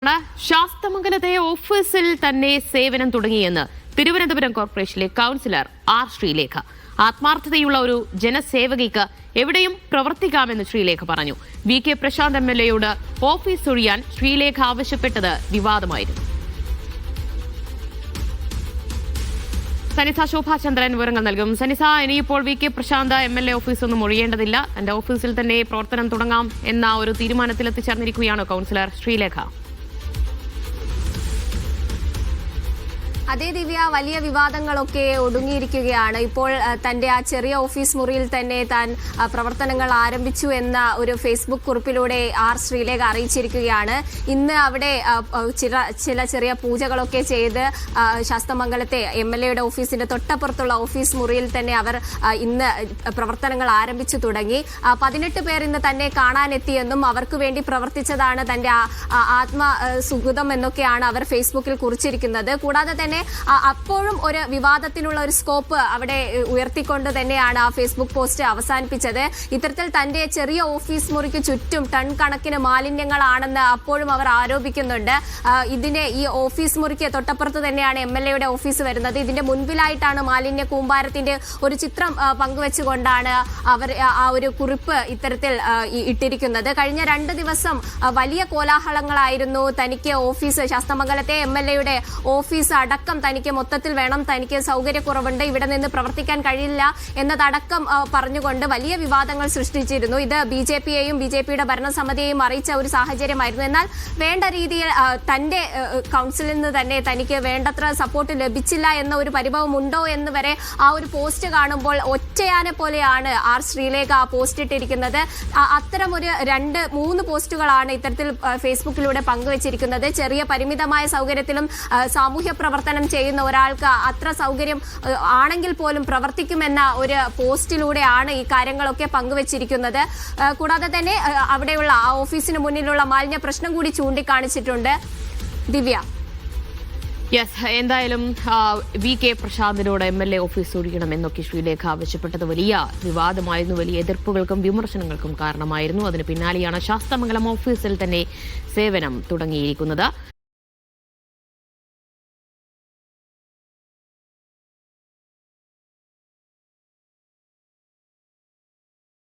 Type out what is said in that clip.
ശാസ്തമംഗലത്തെ ഓഫീസിൽ തന്നെ സേവനം തുടങ്ങിയെന്ന് തിരുവനന്തപുരം കോർപ്പറേഷനിലെ കൌൺസിലർ ആർ ശ്രീലേഖ. ആത്മാർത്ഥതയുള്ള ഒരു ജനസേവകിക്ക് എവിടെയും പ്രവർത്തിക്കാമെന്ന് ശ്രീലേഖ പറഞ്ഞു. വി കെ പ്രശാന്ത് MLAയോട് ഓഫീസ് ഒഴിയാൻ ശ്രീലേഖ ആവശ്യപ്പെട്ടത് വിവാദമായിരുന്നു. സനിസ ശോഭാചന്ദ്രൻ വിവരങ്ങൾ നൽകും. സനിസ, ഇനിയിപ്പോൾ വി കെ പ്രശാന്ത് MLA ഓഫീസൊന്നും ഒഴിയേണ്ടതില്ല, എന്റെ ഓഫീസിൽ തന്നെ പ്രവർത്തനം തുടങ്ങാം എന്ന ഒരു തീരുമാനത്തിൽ എത്തിച്ചേർന്നിരിക്കുകയാണോ കൌൺസിലർ ശ്രീലേഖ? അതേ ദിവ്യ, വലിയ വിവാദങ്ങളൊക്കെ ഒടുങ്ങിയിരിക്കുകയാണ്. ഇപ്പോൾ തന്റെ ആ ചെറിയ ഓഫീസ് മുറിയിൽ തന്നെ താൻ പ്രവർത്തനങ്ങൾ ആരംഭിച്ചു എന്ന ഒരു ഫേസ്ബുക്ക് കുറിപ്പിലൂടെ ആർ ശ്രീലേഖ അറിയിച്ചിരിക്കുകയാണ്. ഇന്ന് അവിടെ ചില ചെറിയ പൂജകളൊക്കെ ചെയ്ത് ശാസ്തമംഗലത്തെ MLAയുടെ ഓഫീസിന്റെ തൊട്ടപ്പുറത്തുള്ള ഓഫീസ് മുറിയിൽ തന്നെ അവർ ഇന്ന് പ്രവർത്തനങ്ങൾ ആരംഭിച്ചു തുടങ്ങി. 18 പേർ ഇന്ന് തന്നെ കാണാനെത്തിയെന്നും അവർക്ക് വേണ്ടി പ്രവർത്തിച്ചതാണ് തന്റെ ആത്മസുഹൃതം എന്നൊക്കെയാണ് അവർ ഫേസ്ബുക്കിൽ കുറിച്ചിരിക്കുന്നത്. കൂടാതെ തന്നെ അപ്പോഴും ഒരു വിവാദത്തിനുള്ള ഒരു സ്കോപ്പ് അവിടെ ഉയർത്തിക്കൊണ്ട് തന്നെയാണ് ആ ഫേസ്ബുക്ക് പോസ്റ്റ് അവസാനിപ്പിച്ചത്. ഇത്തരത്തിൽ തന്റെ ചെറിയ ഓഫീസ് മുറിക്ക് ചുറ്റും ടൺ കണക്കിന് മാലിന്യങ്ങളാണെന്ന് അപ്പോഴും അവർ ആരോപിക്കുന്നുണ്ട്. ഈ ഓഫീസ് മുറിക്ക് തൊട്ടപ്പുറത്ത് തന്നെയാണ് MLAയുടെ ഓഫീസ് വരുന്നത്. ഇതിന്റെ മുൻപിലായിട്ടാണ് മാലിന്യ കൂമ്പാരത്തിന്റെ ഒരു ചിത്രം പങ്കുവെച്ചുകൊണ്ടാണ് അവർ ആ ഒരു കുറിപ്പ് ഇത്തരത്തിൽ ഇട്ടിരിക്കുന്നത്. കഴിഞ്ഞ 2 ദിവസം വലിയ കോലാഹലങ്ങളായിരുന്നു. തനിക്ക് ഓഫീസ്, ശാസ്തമംഗലത്തെ MLAയുടെ ഓഫീസ് അടക്കം തനിക്ക് മൊത്തത്തിൽ വേണം, തനിക്ക് സൗകര്യക്കുറവുണ്ട്, ഇവിടെ നിന്ന് പ്രവർത്തിക്കാൻ കഴിയില്ല എന്നതടക്കം പറഞ്ഞുകൊണ്ട് വലിയ വിവാദങ്ങൾ സൃഷ്ടിച്ചിരുന്നു. ഇത് BJPയെയും BJPയുടെ ഭരണസമിതിയെയും അറിയിച്ച ഒരു സാഹചര്യമായിരുന്നു. എന്നാൽ വേണ്ട രീതിയിൽ തന്റെ കൗൺസിലിൽ നിന്ന് തന്നെ തനിക്ക് വേണ്ടത്ര സപ്പോർട്ട് ലഭിച്ചില്ല എന്ന ഒരു പരിഭവം ഉണ്ടോ എന്ന് വരെ ആ ഒരു പോസ്റ്റ് കാണുമ്പോൾ ഒറ്റയാനെ പോലെയാണ് ആർ ശ്രീലേഖ ആ പോസ്റ്റ് ഇട്ടിരിക്കുന്നത്. അത്തരം ഒരു 2-3 പോസ്റ്റുകളാണ് ഇത്തരത്തിൽ ഫേസ്ബുക്കിലൂടെ പങ്കുവച്ചിരിക്കുന്നത്. ചെറിയ പരിമിതമായ സൗകര്യത്തിലും സാമൂഹ്യ പ്രവർത്തനം ചെയ്യുന്ന ഒരാൾക്ക് അത്ര സൗകര്യം ആണെങ്കിൽ പോലും പ്രവർത്തിക്കുമെന്ന ഒരു പോസ്റ്റിലൂടെയാണ് ഈ കാര്യങ്ങളൊക്കെ പങ്കുവച്ചിരിക്കുന്നത്. കൂടാതെ തന്നെ അവിടെയുള്ള ആ ഓഫീസിന് മുന്നിലുള്ള മാലിന്യ പ്രശ്നം കൂടി ചൂണ്ടിക്കാണിച്ചിട്ടുണ്ട്. ദിവ്യ, എന്തായാലും വി കെ പ്രശാന്തിനോട് MLA ഓഫീസ് ഒഴിയണമെന്നൊക്കെ ശ്രീലേഖ ആവശ്യപ്പെട്ടത് വലിയ വിവാദമായിരുന്നു, വലിയ എതിർപ്പുകൾക്കും വിമർശനങ്ങൾക്കും കാരണമായിരുന്നു. അതിന് പിന്നാലെയാണ് ശാസ്തമംഗലം ഓഫീസിൽ തന്നെ സേവനം തുടങ്ങിയിരിക്കുന്നത്.